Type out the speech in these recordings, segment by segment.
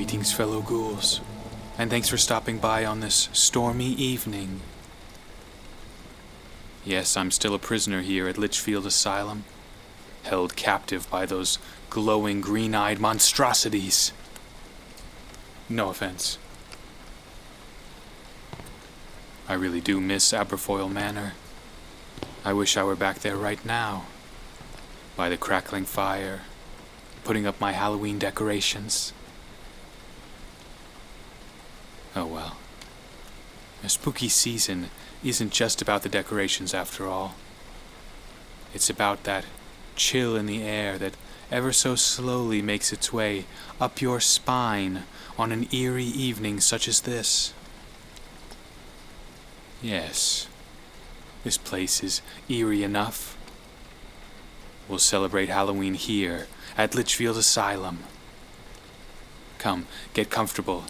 Greetings, fellow ghouls, and thanks for stopping by on this stormy evening. Yes, I'm still a prisoner here at Litchfield Asylum, held captive by those glowing green-eyed monstrosities. No offense. I really do miss Aberfoyle Manor. I wish I were back there right now, by the crackling fire, putting up my Halloween decorations. Oh well. A spooky season isn't just about the decorations after all. It's about that chill in the air that ever so slowly makes its way up your spine on an eerie evening such as this. Yes, this place is eerie enough. We'll celebrate Halloween here at Litchfield Asylum. Come, get comfortable,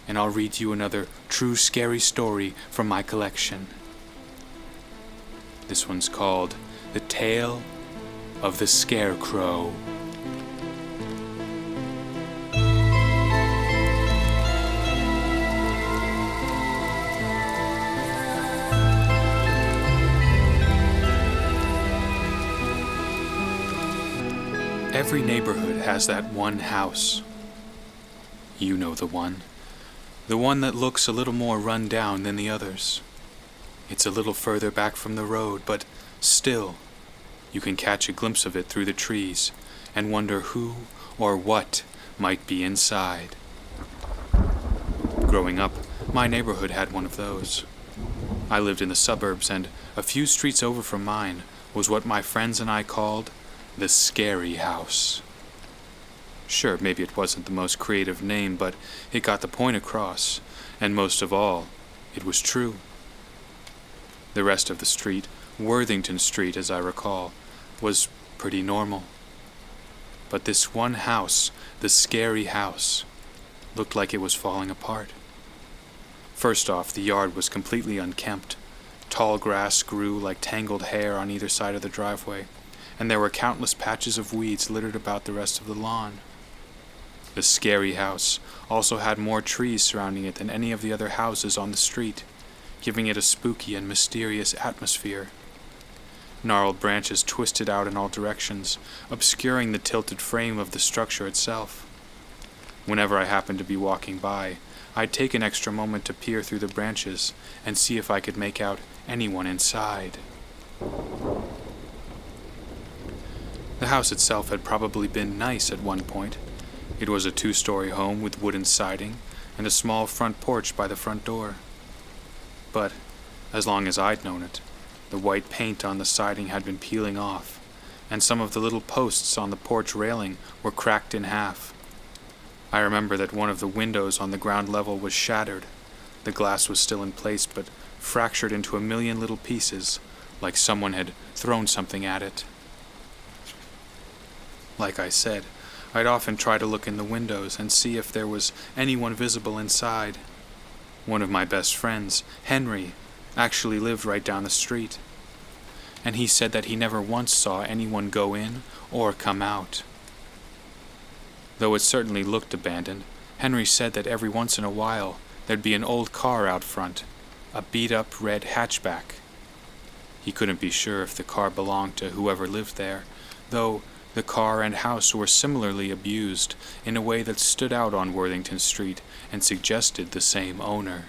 and I'll read you another true scary story from my collection. This one's called The Tale of the Scarecrow. Every neighborhood has that one house. You know the one. The one that looks a little more run down than the others. It's a little further back from the road, but still, you can catch a glimpse of it through the trees and wonder who or what might be inside. Growing up, my neighborhood had one of those. I lived in the suburbs, and a few streets over from mine was what my friends and I called the Scary House. Sure, maybe it wasn't the most creative name, but it got the point across, and most of all, it was true. The rest of the street, Worthington Street as I recall, was pretty normal. But this one house, the Scary House, looked like it was falling apart. First off, the yard was completely unkempt. Tall grass grew like tangled hair on either side of the driveway, and there were countless patches of weeds littered about the rest of the lawn. The Scary House also had more trees surrounding it than any of the other houses on the street, giving it a spooky and mysterious atmosphere. Gnarled branches twisted out in all directions, obscuring the tilted frame of the structure itself. Whenever I happened to be walking by, I'd take an extra moment to peer through the branches and see if I could make out anyone inside. The house itself had probably been nice at one point. It was a 2-story home with wooden siding and a small front porch by the front door. But, as long as I'd known it, the white paint on the siding had been peeling off, and some of the little posts on the porch railing were cracked in half. I remember that one of the windows on the ground level was shattered. The glass was still in place, but fractured into a million little pieces, like someone had thrown something at it. Like I said, I'd often try to look in the windows and see if there was anyone visible inside. One of my best friends, Henry, actually lived right down the street, and he said that he never once saw anyone go in or come out. Though it certainly looked abandoned, Henry said that every once in a while there'd be an old car out front, a beat-up red hatchback. He couldn't be sure if the car belonged to whoever lived there, though the car and house were similarly abused in a way that stood out on Worthington Street and suggested the same owner.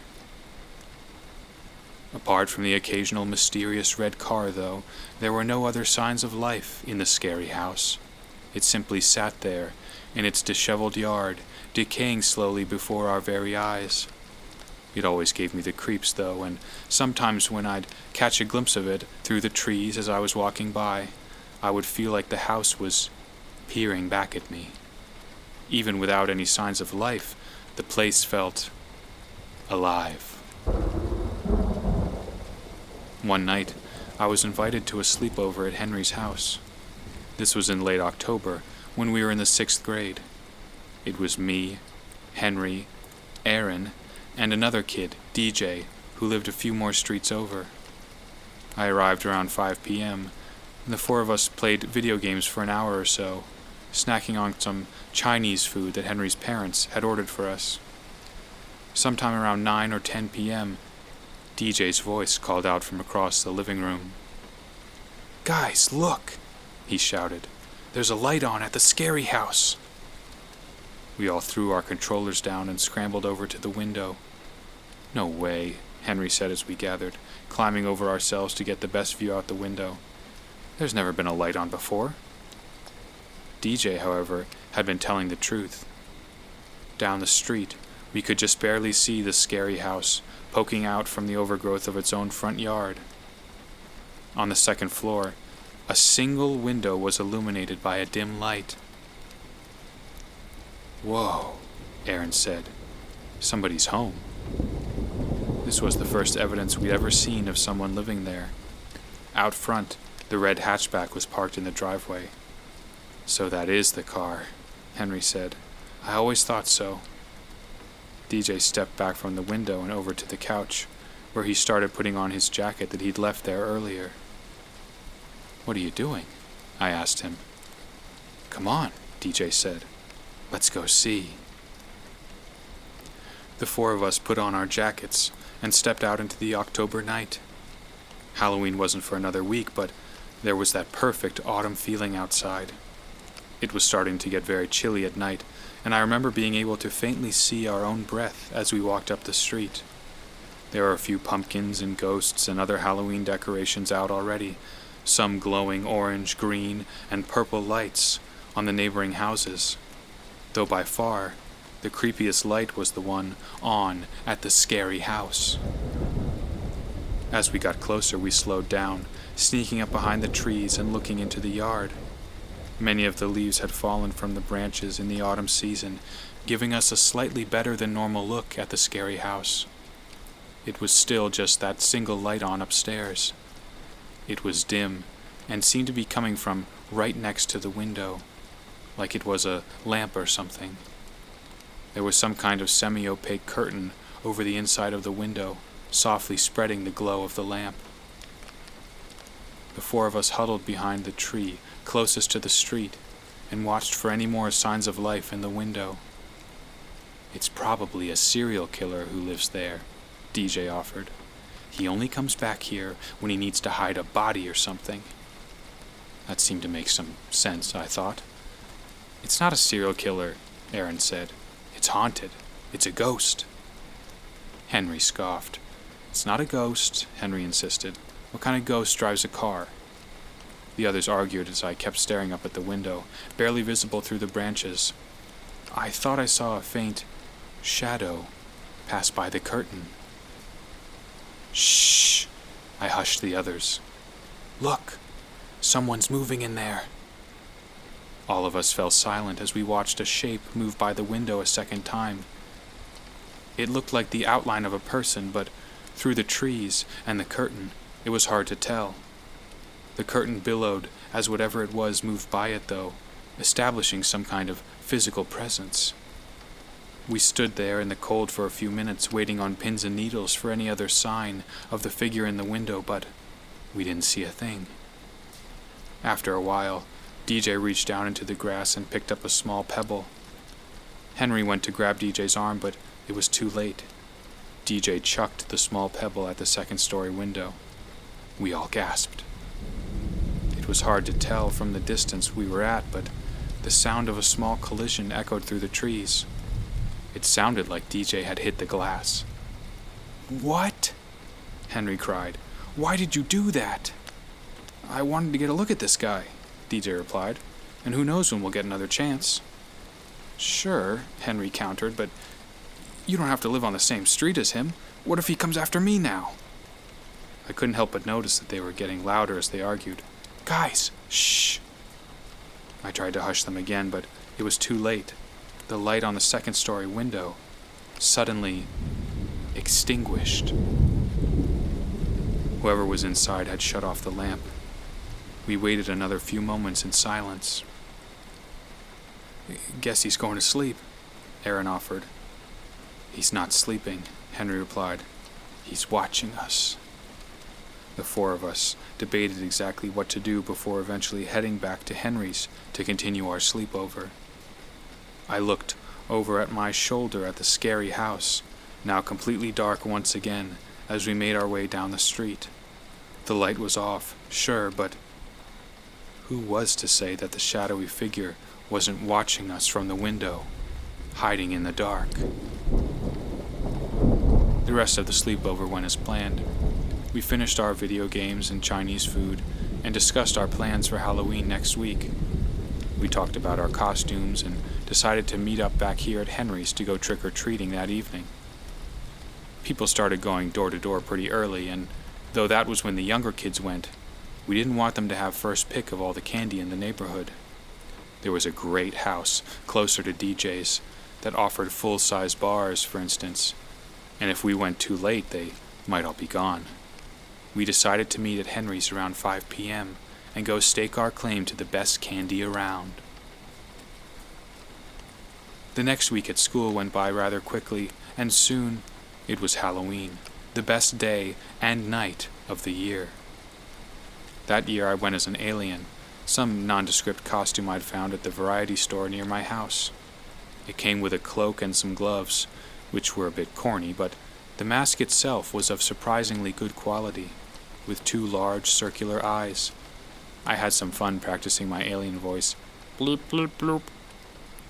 Apart from the occasional mysterious red car, though, there were no other signs of life in the Scary House. It simply sat there, in its disheveled yard, decaying slowly before our very eyes. It always gave me the creeps, though, and sometimes when I'd catch a glimpse of it through the trees as I was walking by, I would feel like the house was peering back at me. Even without any signs of life, the place felt alive. One night, I was invited to a sleepover at Henry's house. This was in late October, when we were in the 6th grade. It was me, Henry, Aaron, and another kid, DJ, who lived a few more streets over. I arrived around 5 p.m., and the 4 of us played video games for an hour or so, snacking on some Chinese food that Henry's parents had ordered for us. Sometime around 9 or 10 p.m., DJ's voice called out from across the living room. "Guys, look!" he shouted. "There's a light on at the scary house." We all threw our controllers down and scrambled over to the window. "No way," Henry said as we gathered, climbing over ourselves to get the best view out the window. "There's never been a light on before." DJ, however, had been telling the truth. Down the street, we could just barely see the scary house poking out from the overgrowth of its own front yard. On the second floor, a single window was illuminated by a dim light. "Whoa," Aaron said. "Somebody's home." This was the first evidence we'd ever seen of someone living there. Out front, the red hatchback was parked in the driveway. "So that is the car," Henry said. "I always thought so." DJ stepped back from the window and over to the couch, where he started putting on his jacket that he'd left there earlier. "What are you doing?" I asked him. "Come on," DJ said. "Let's go see." The four of us put on our jackets and stepped out into the October night. Halloween wasn't for another week, but there was that perfect autumn feeling outside. It was starting to get very chilly at night, and I remember being able to faintly see our own breath as we walked up the street. There were a few pumpkins and ghosts and other Halloween decorations out already, some glowing orange, green, and purple lights on the neighboring houses, though by far the creepiest light was the one on at the scary house. As we got closer, we slowed down, sneaking up behind the trees and looking into the yard. Many of the leaves had fallen from the branches in the autumn season, giving us a slightly better than normal look at the scary house. It was still just that single light on upstairs. It was dim and seemed to be coming from right next to the window, like it was a lamp or something. There was some kind of semi-opaque curtain over the inside of the window, softly spreading the glow of the lamp. The four of us huddled behind the tree closest to the street and watched for any more signs of life in the window. "It's probably a serial killer who lives there," DJ offered. "He only comes back here when he needs to hide a body or something." That seemed to make some sense, I thought. "It's not a serial killer," Aaron said. "It's haunted. It's a ghost." Henry scoffed. "It's not a ghost," Henry insisted. "What kind of ghost drives a car?" The others argued as I kept staring up at the window, barely visible through the branches. "I thought I saw a faint shadow pass by the curtain." "Shh!" I hushed the others. "Look! Someone's moving in there." All of us fell silent as we watched a shape move by the window a second time. It looked like the outline of a person, but through the trees and the curtain, it was hard to tell. The curtain billowed as whatever it was moved by it, though, establishing some kind of physical presence. We stood there in the cold for a few minutes, waiting on pins and needles for any other sign of the figure in the window, but we didn't see a thing. After a while, DJ reached down into the grass and picked up a small pebble. Henry went to grab DJ's arm, but it was too late. DJ chucked the small pebble at the second-story window. We all gasped. It was hard to tell from the distance we were at, but the sound of a small collision echoed through the trees. It sounded like DJ had hit the glass. "What?" Henry cried. "Why did you do that?" "I wanted to get a look at this guy," DJ replied, "and who knows when we'll get another chance." "Sure," Henry countered, "but you don't have to live on the same street as him. What if he comes after me now?" I couldn't help but notice that they were getting louder as they argued. "Guys, shh!" I tried to hush them again, but it was too late. The light on the second-story window suddenly extinguished. Whoever was inside had shut off the lamp. We waited another few moments in silence. "Guess he's going to sleep," Aaron offered. "He's not sleeping," Henry replied. "He's watching us." The four of us debated exactly what to do before eventually heading back to Henry's to continue our sleepover. I looked over at my shoulder at the scary house, now completely dark once again, as we made our way down the street. The light was off, sure, but who was to say that the shadowy figure wasn't watching us from the window, hiding in the dark? The rest of the sleepover went as planned. We finished our video games and Chinese food and discussed our plans for Halloween next week. We talked about our costumes and decided to meet up back here at Henry's to go trick-or-treating that evening. People started going door to door pretty early, and though that was when the younger kids went, we didn't want them to have first pick of all the candy in the neighborhood. There was a great house closer to DJ's that offered full-size bars, for instance, and if we went too late, they might all be gone. We decided to meet at Henry's around 5 p.m. and go stake our claim to the best candy around. The next week at school went by rather quickly, and soon it was Halloween, the best day and night of the year. That year I went as an alien, some nondescript costume I'd found at the variety store near my house. It came with a cloak and some gloves, which were a bit corny, but the mask itself was of surprisingly good quality, with 2 large circular eyes. I had some fun practicing my alien voice, bloop bloop bloop,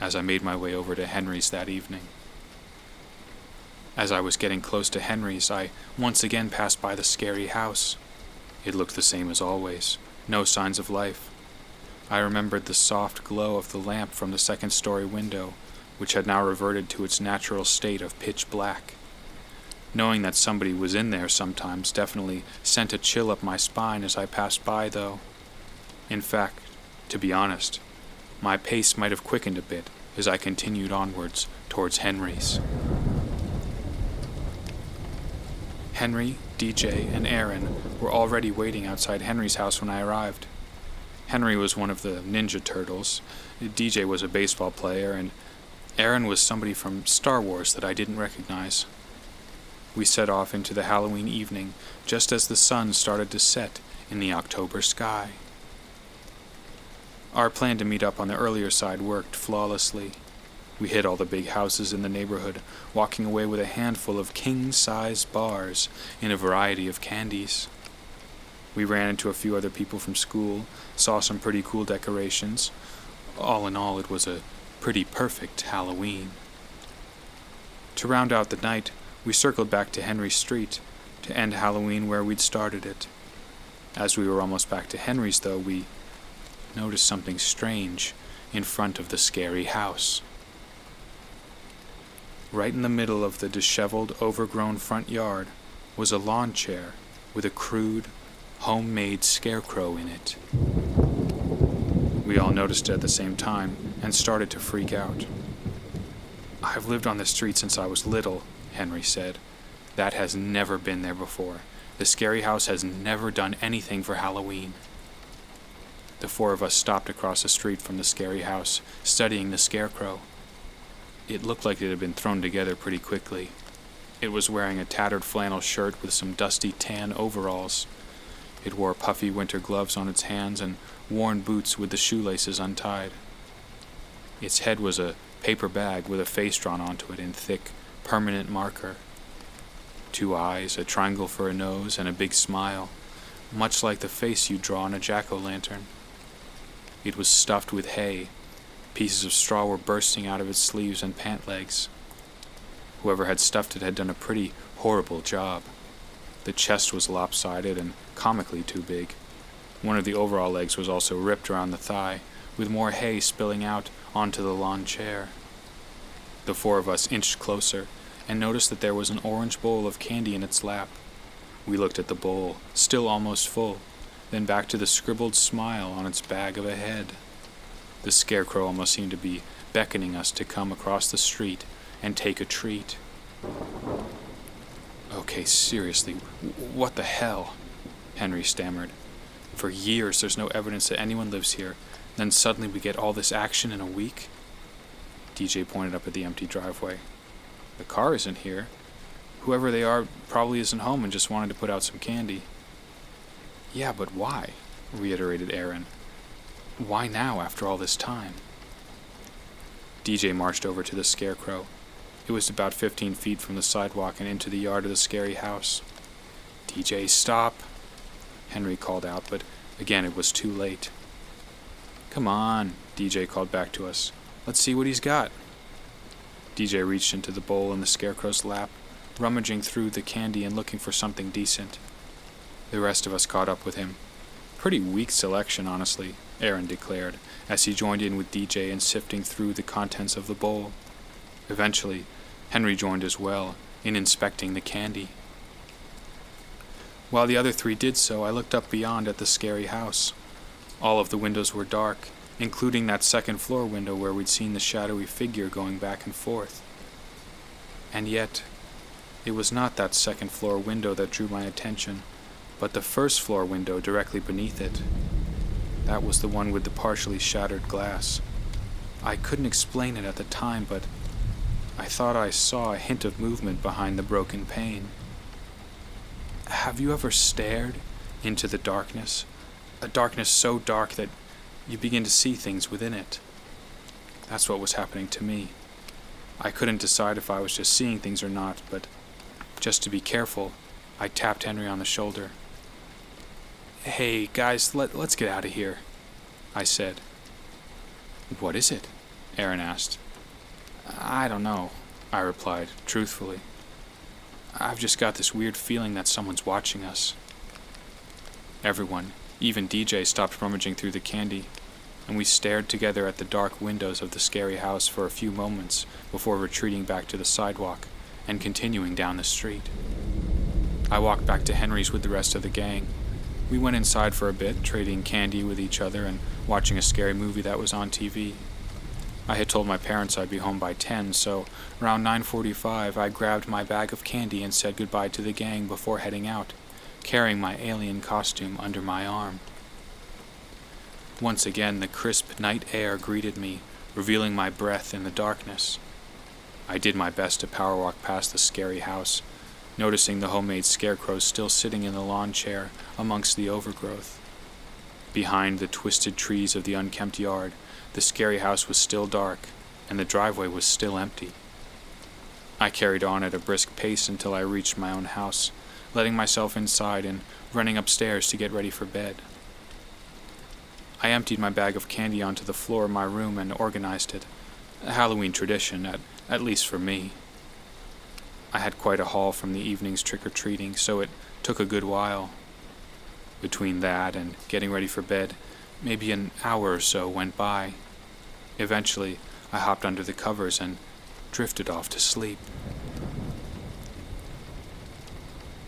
as I made my way over to Henry's that evening. As I was getting close to Henry's, I once again passed by the scary house. It looked the same as always, no signs of life. I remembered the soft glow of the lamp from the second-story window, which had now reverted to its natural state of pitch black. Knowing that somebody was in there sometimes definitely sent a chill up my spine as I passed by, though. In fact, to be honest, my pace might have quickened a bit as I continued onwards towards Henry's. Henry, DJ, and Aaron were already waiting outside Henry's house when I arrived. Henry was one of the Ninja Turtles, DJ was a baseball player, and Aaron was somebody from Star Wars that I didn't recognize. We set off into the Halloween evening just as the sun started to set in the October sky. Our plan to meet up on the earlier side worked flawlessly. We hit all the big houses in the neighborhood, walking away with a handful of king-size bars in a variety of candies. We ran into a few other people from school, saw some pretty cool decorations. All in all, it was a pretty perfect Halloween. To round out the night, we circled back to Henry Street to end Halloween where we'd started it. As we were almost back to Henry's, though, we noticed something strange in front of the scary house. Right in the middle of the disheveled, overgrown front yard was a lawn chair with a crude, homemade scarecrow in it. We all noticed it at the same time and started to freak out. "I've lived on the street since I was little," Henry said. "That has never been there before. The scary house has never done anything for Halloween." The 4 of us stopped across the street from the scary house, studying the scarecrow. It looked like it had been thrown together pretty quickly. It was wearing a tattered flannel shirt with some dusty tan overalls. It wore puffy winter gloves on its hands and worn boots with the shoelaces untied. Its head was a paper bag with a face drawn onto it in thick, permanent marker. 2 eyes, a triangle for a nose, and a big smile, much like the face you'd draw on a jack-o'-lantern. It was stuffed with hay. Pieces of straw were bursting out of its sleeves and pant legs. Whoever had stuffed it had done a pretty horrible job. The chest was lopsided and comically too big. One of the overall legs was also ripped around the thigh, with more hay spilling out onto the lawn chair. The 4 of us inched closer and noticed that there was an orange bowl of candy in its lap. We looked at the bowl, still almost full, then back to the scribbled smile on its bag of a head. The scarecrow almost seemed to be beckoning us to come across the street and take a treat. "Okay, seriously, what the hell?" Henry stammered. "For years there's no evidence that anyone lives here, then suddenly we get all this action in a week?" DJ pointed up at the empty driveway. "The car isn't here. Whoever they are probably isn't home and just wanted to put out some candy." Yeah, but why? Reiterated Aaron. Why now, after all this time? DJ marched over to the Scarecrow. It was about 15 feet from the sidewalk and into the yard of the scary house. DJ, stop! Henry called out, but again it was too late. Come on, DJ called back to us. Let's see what he's got. DJ reached into the bowl in the Scarecrow's lap, rummaging through the candy and looking for something decent. The rest of us caught up with him. Pretty weak selection, honestly, Aaron declared, as he joined in with DJ in sifting through the contents of the bowl. Eventually, Henry joined as well, in inspecting the candy. While the other three did so, I looked up beyond at the scary house. All of the windows were dark, including that second-floor window where we'd seen the shadowy figure going back and forth. And yet, it was not that second-floor window that drew my attention, but the first-floor window directly beneath it. That was the one with the partially shattered glass. I couldn't explain it at the time, but I thought I saw a hint of movement behind the broken pane. Have you ever stared into the darkness? A darkness so dark that you begin to see things within it. That's what was happening to me. I couldn't decide if I was just seeing things or not, but just to be careful, I tapped Henry on the shoulder. Hey, guys, let's get out of here, I said. What is it? Aaron asked. I don't know, I replied, truthfully. I've just got this weird feeling that someone's watching us. Everyone, even DJ, stopped rummaging through the candy, and we stared together at the dark windows of the scary house for a few moments before retreating back to the sidewalk and continuing down the street. I walked back to Henry's with the rest of the gang. We went inside for a bit, trading candy with each other and watching a scary movie that was on TV. I had told my parents I'd be home by 10, so around 9:45 I grabbed my bag of candy and said goodbye to the gang before heading out, carrying my alien costume under my arm. Once again, the crisp night air greeted me, revealing my breath in the darkness. I did my best to power walk past the scary house, noticing the homemade scarecrow still sitting in the lawn chair amongst the overgrowth. Behind the twisted trees of the unkempt yard, the scary house was still dark, and the driveway was still empty. I carried on at a brisk pace until I reached my own house, letting myself inside and running upstairs to get ready for bed. I emptied my bag of candy onto the floor of my room and organized it, a Halloween tradition, at least for me. I had quite a haul from the evening's trick-or-treating, so it took a good while. Between that and getting ready for bed, maybe an hour or so went by. Eventually, I hopped under the covers and drifted off to sleep.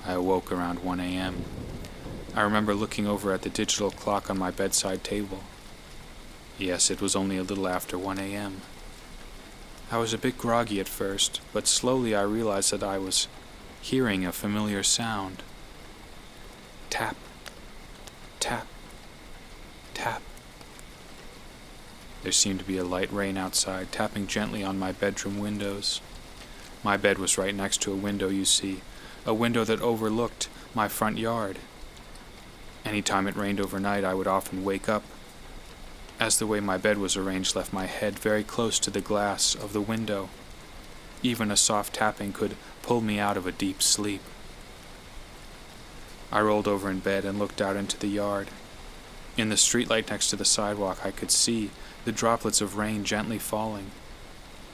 I awoke around 1 a.m. I remember looking over at the digital clock on my bedside table. Yes, it was only a little after 1 a.m. I was a bit groggy at first, but slowly I realized that I was hearing a familiar sound. Tap, tap, tap. There seemed to be a light rain outside, tapping gently on my bedroom windows. My bed was right next to a window, you see, a window that overlooked my front yard. Any time it rained overnight, I would often wake up, as the way my bed was arranged left my head very close to the glass of the window. Even a soft tapping could pull me out of a deep sleep. I rolled over in bed and looked out into the yard. In the streetlight next to the sidewalk, I could see the droplets of rain gently falling.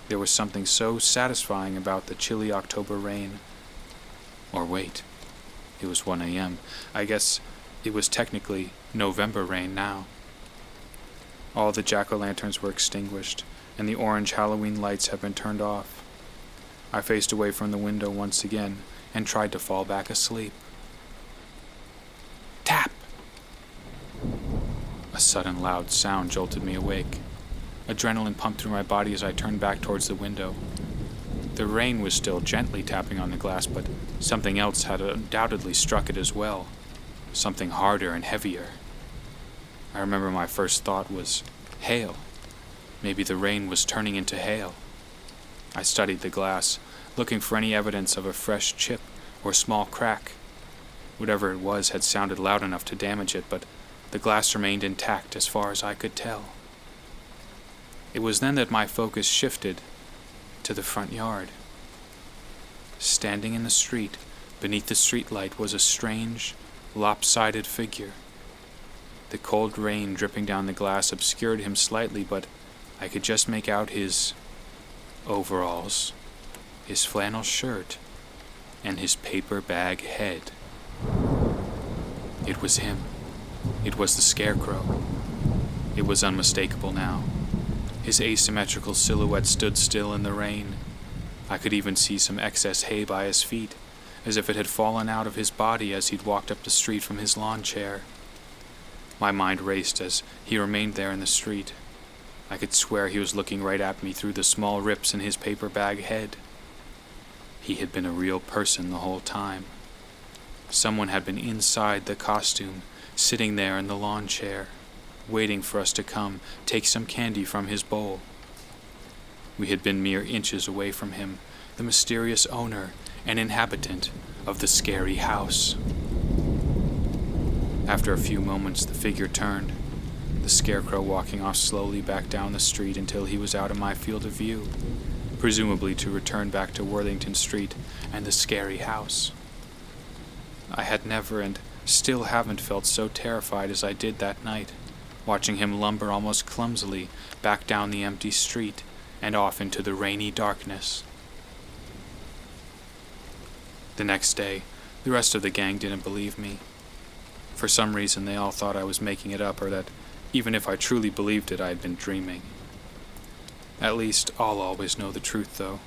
There was something so satisfying about the chilly October rain. Or wait, it was 1 a.m. I guess it was technically November rain now. All the jack-o'-lanterns were extinguished, and the orange Halloween lights had been turned off. I faced away from the window once again and tried to fall back asleep. Tap! A sudden loud sound jolted me awake. Adrenaline pumped through my body as I turned back towards the window. The rain was still gently tapping on the glass, but something else had undoubtedly struck it as well. Something harder and heavier. I remember my first thought was hail. Maybe the rain was turning into hail. I studied the glass, looking for any evidence of a fresh chip or small crack. Whatever it was had sounded loud enough to damage it, but the glass remained intact as far as I could tell. It was then that my focus shifted to the front yard. Standing in the street, beneath the streetlight, was a strange, lopsided figure. The cold rain dripping down the glass obscured him slightly, but I could just make out his overalls, his flannel shirt, and his paper bag head. It was him. It was the Scarecrow. It was unmistakable now. His asymmetrical silhouette stood still in the rain. I could even see some excess hay by his feet, as if it had fallen out of his body as he'd walked up the street from his lawn chair. My mind raced as he remained there in the street. I could swear he was looking right at me through the small rips in his paper bag head. He had been a real person the whole time. Someone had been inside the costume, sitting there in the lawn chair, waiting for us to come take some candy from his bowl. We had been mere inches away from him, the mysterious owner and inhabitant of the scary house. After a few moments, the figure turned, the Scarecrow walking off slowly back down the street until he was out of my field of view, presumably to return back to Worthington Street and the scary house. I had never and still haven't felt so terrified as I did that night, watching him lumber almost clumsily back down the empty street and off into the rainy darkness. The next day, the rest of the gang didn't believe me. For some reason, they all thought I was making it up, or that even if I truly believed it, I had been dreaming. At least, I'll always know the truth, though.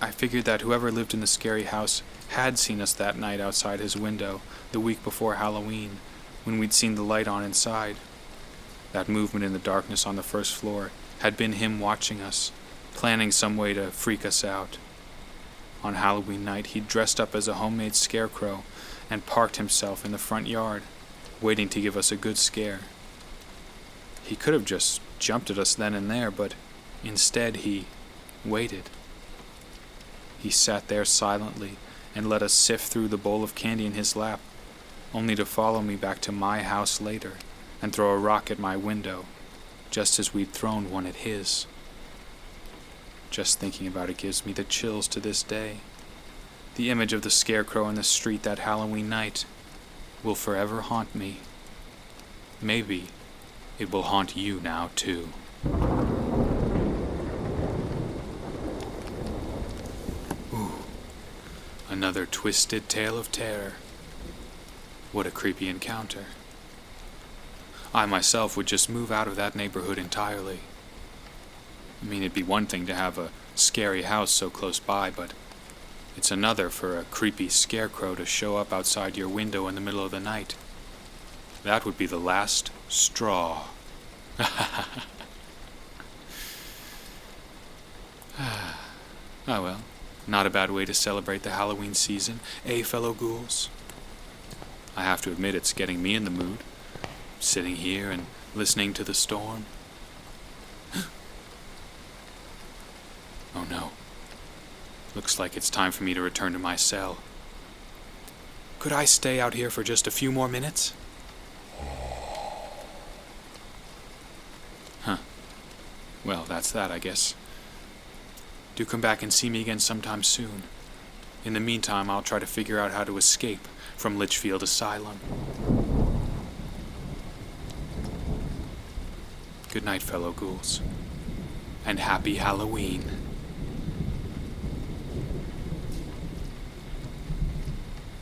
I figured that whoever lived in the scary house had seen us that night outside his window the week before Halloween, when we'd seen the light on inside. That movement in the darkness on the first floor had been him watching us, planning some way to freak us out. On Halloween night, he'd dressed up as a homemade scarecrow and parked himself in the front yard, waiting to give us a good scare. He could have just jumped at us then and there, but instead he waited. He sat there silently and let us sift through the bowl of candy in his lap, only to follow me back to my house later and throw a rock at my window, just as we'd thrown one at his. Just thinking about it gives me the chills to this day. The image of the Scarecrow in the street that Halloween night will forever haunt me. Maybe it will haunt you now, too. Ooh, another twisted tale of terror. What a creepy encounter. I myself would just move out of that neighborhood entirely. I mean, it'd be one thing to have a scary house so close by, but it's another for a creepy scarecrow to show up outside your window in the middle of the night. That would be the last straw. Oh well, not a bad way to celebrate the Halloween season, eh, fellow ghouls? I have to admit it's getting me in the mood, sitting here and listening to the storm. Oh no. Looks like it's time for me to return to my cell. Could I stay out here for just a few more minutes? Huh. Well, that's that, I guess. Do come back and see me again sometime soon. In the meantime, I'll try to figure out how to escape from Litchfield Asylum. Good night, fellow ghouls. And happy Halloween.